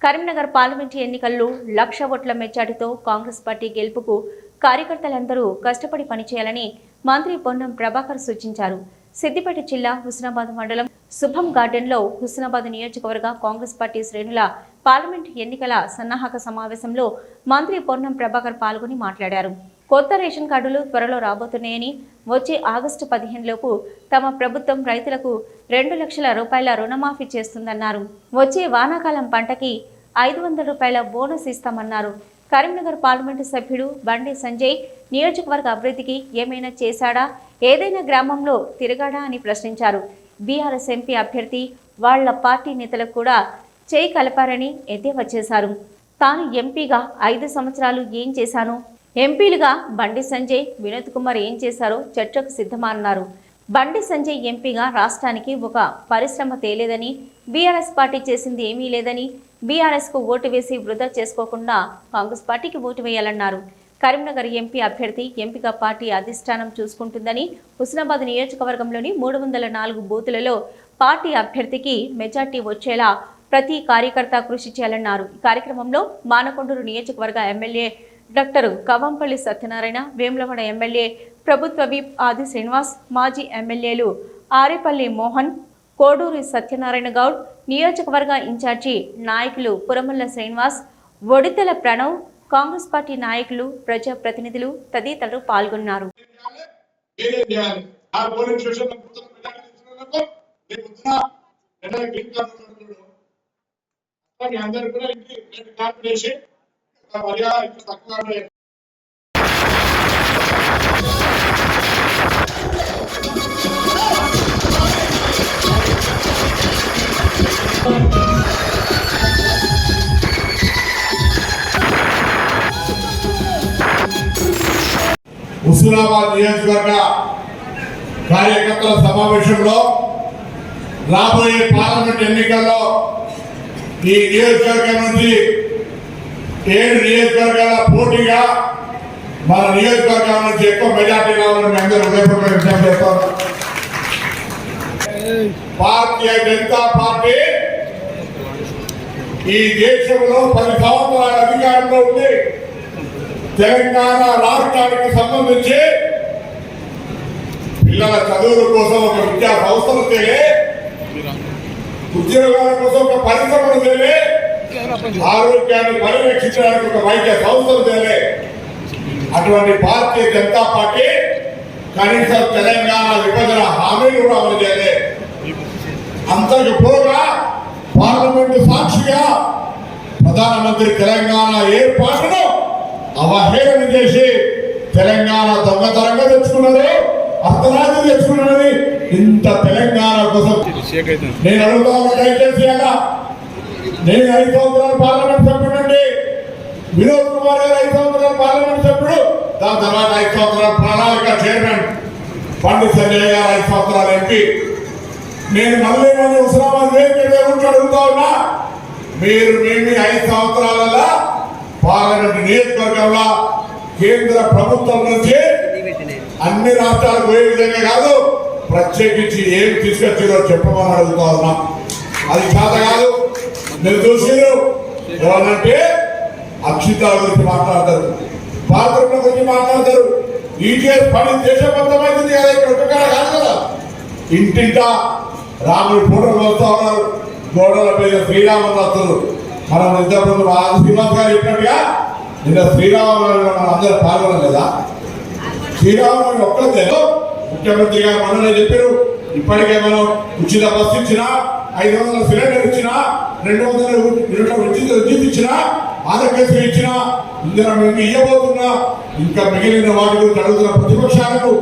Karimnagar parliament ఎన్నికల్లో 1,00,000 ఓట్ల మెజార్టీతో కాంగ్రెస్ పార్టీ గెలుపుకు కార్యకర్తలందరూ కష్టపడి పనిచేయాలని మంత్రి పొన్నం ప్రభాకర్ సూచించారు. సిద్దిపేట జిల్లా హుస్నాబాద్ మండలం శుభం గార్డెన్లో హుస్నాబాద్ నియోజకవర్గ కాంగ్రెస్ పార్టీ శ్రేణుల పార్లమెంటు ఎన్నికల సన్నాహక సమావేశంలో మంత్రి పొన్నం ప్రభాకర్ పాల్గొని మాట్లాడారు. కొత్త రేషన్ కార్డులు త్వరలో రాబోతున్నాయని, వచ్చే ఆగస్టు 15 లోపు తమ ప్రభుత్వం రైతులకు 2 లక్షల రూపాయల రుణమాఫీ చేస్తుందన్నారు. వచ్చే వానాకాలం పంటకి 500 రూపాయల బోనస్ ఇస్తామన్నారు. కరీంనగర్ పార్లమెంటు సభ్యుడు బండి సంజయ్ నియోజకవర్గ అభివృద్ధికి ఏమైనా చేశాడా, ఏదైనా గ్రామంలో తిరగాడా అని ప్రశ్నించారు. బీఆర్ఎస్ ఎంపీ అభ్యర్థి వాళ్ల పార్టీ నేతలకు కూడా చేయి కలపారని ఎద్దేవా చేశారు. తాను ఎంపీగా 5 సంవత్సరాలు ఏం చేశాను, ఎంపీలుగా బండి సంజయ్, వినోద్ కుమార్ ఏం చేశారో చర్చకు సిద్ధమన్నారు. బండి సంజయ్ ఎంపీగా రాష్ట్రానికి ఒక పరిశ్రమ తేలేదని, బీఆర్ఎస్ పార్టీ చేసింది ఏమీ లేదని, బీఆర్ఎస్కు ఓటు వేసి వృధా చేసుకోకుండా కాంగ్రెస్ పార్టీకి ఓటు వేయాలన్నారు. కరీంనగర్ ఎంపీ అభ్యర్థి ఎంపిక పార్టీ అధిష్టానం చూసుకుంటుందని, హుస్నాబాద్ నియోజకవర్గంలోని 304 బూతులలో పార్టీ అభ్యర్థికి మెజార్టీ వచ్చేలా ప్రతి కార్యకర్త కృషి చేయాలన్నారు. ఈ కార్యక్రమంలో మానకొండూరు నియోజకవర్గ MLA doctor Kavampalli Satyanarayana, Vemulawada MLA ప్రభుత్వ విప్ ఆది శ్రీనివాస్, మాజీ ఎమ్మెల్యేలు ఆరేపల్లి మోహన్, కోడూరి సత్యనారాయణ గౌడ్, నియోజకవర్గ ఇన్ఛార్జి నాయకులు పురమల్ల శ్రీనివాస్, ఒడితెల ప్రణవ్, కాంగ్రెస్ పార్టీ నాయకులు, ప్రజాప్రతినిధులు తదితరులు పాల్గొన్నారు. హుస్నాబాద్ నియోజకవర్గ కార్యకర్తల సమావేశంలో రాబోయే పార్లమెంట్ ఎన్నికల్లో ఈ నియోజకవర్గం నుంచి 7 నియోజకవర్గాల పోటీగా మన నియోజకవర్గం నుంచి ఎక్కువ మెజార్టీ రావాలని అందరూ హృదయపూర్వకంగా విజ్ఞప్తి చేస్తారు. భారతీయ జనతా పార్టీ ఈ దేశంలో 10 సంవత్సరాల అధికారంలో ఉంది. తెలంగాణ రాష్ట్రానికి సంబంధించి పిల్లల చదువుల కోసం ఒక విద్యా సంస్థలు తేలే, ఉద్యోగాల కోసం ఒక పరిశ్రమలు తేలే, ఆరోగ్యాన్ని పరిరక్షించడానికి ఒక వైద్య సంస్థలు తేలే. అటువంటి భారతీయ జనతా పార్టీ కనీసం తెలంగాణ విభజన హామీలు కూడా అమలు చేయలే. అంతకు పోగా పార్లమెంటు సాక్షిగా ప్రధానమంత్రి తెలంగాణ ఏర్పాటును అవహేళన చేసి తెలంగాణ దొంగతనంగా తెచ్చుకున్నారు, అర్ధరాత్రి తెచ్చుకున్నది. ఇంత తెలంగాణ కోసం నేను అడుగుతా ఉన్నా, దయచేసి నేను 5 సంవత్సరాలు పార్లమెంట్ సభ్యుడు అండి, వినోద్ కుమార్ గారు 5 సంవత్సరాలు పార్లమెంట్ సభ్యుడు, దాని తర్వాత 5 సంవత్సరాలు ప్రణాళిక చైర్మన్, బండి సంజయ్ గారు 5 సంవత్సరాలు ఎంపీ. నేను మళ్ళీ హుస్నాబాద్ వేదిక అడుగుతా ఉన్నా, మీరు మేము 5 సంవత్సరాలలో పార్లమెంట్ నియోజకవర్గంలో కేంద్ర ప్రభుత్వం నుంచి అన్ని రాష్ట్రాలకు పోయే విధంగా కాదు, ప్రత్యేకించి ఏం తీసుకొచ్చిందో చెప్పమని అడుగుతా ఉన్నా. అది చేత కాదు. మీరు చూసిరు ఎవరంటే అక్షితాల గురించి మాట్లాడతారు, బాత్రూమ్ల గురించి మాట్లాడతారు. ఈటీఎస్ పని దేశబద్ధమైంది కదా, ఇక్కడ ఒక్కగా కాదు కదా. ఇంటింటా రాముడి ఫోటోలు వస్తూ ఉన్నారు, గోడల మీద శ్రీరాములు వస్తారు. మనం ఇంతకుముందు శ్రీనివాస్ గారు చెప్పినట్టుగా నిన్న శ్రీరామనవమి మనం అందరూ పాల్గొనలేదా? శ్రీరామనవమి ఒక్కటే ముఖ్యమంత్రి గారు మననే చెప్పారు. ఇప్పటికే మనం ఉచిత బస్సు ఇచ్చినా, 500 సిలిండర్ ఇచ్చినా, 200 విద్యుత్ ఇచ్చినా, ఆరోగ్యశ్రీ ఇచ్చినా, ఇందులో మేము ఇవ్వబోతున్నా. ఇంకా మిగిలిన వాటి గురించి అడుగుతున్న ప్రతిపక్షాలకు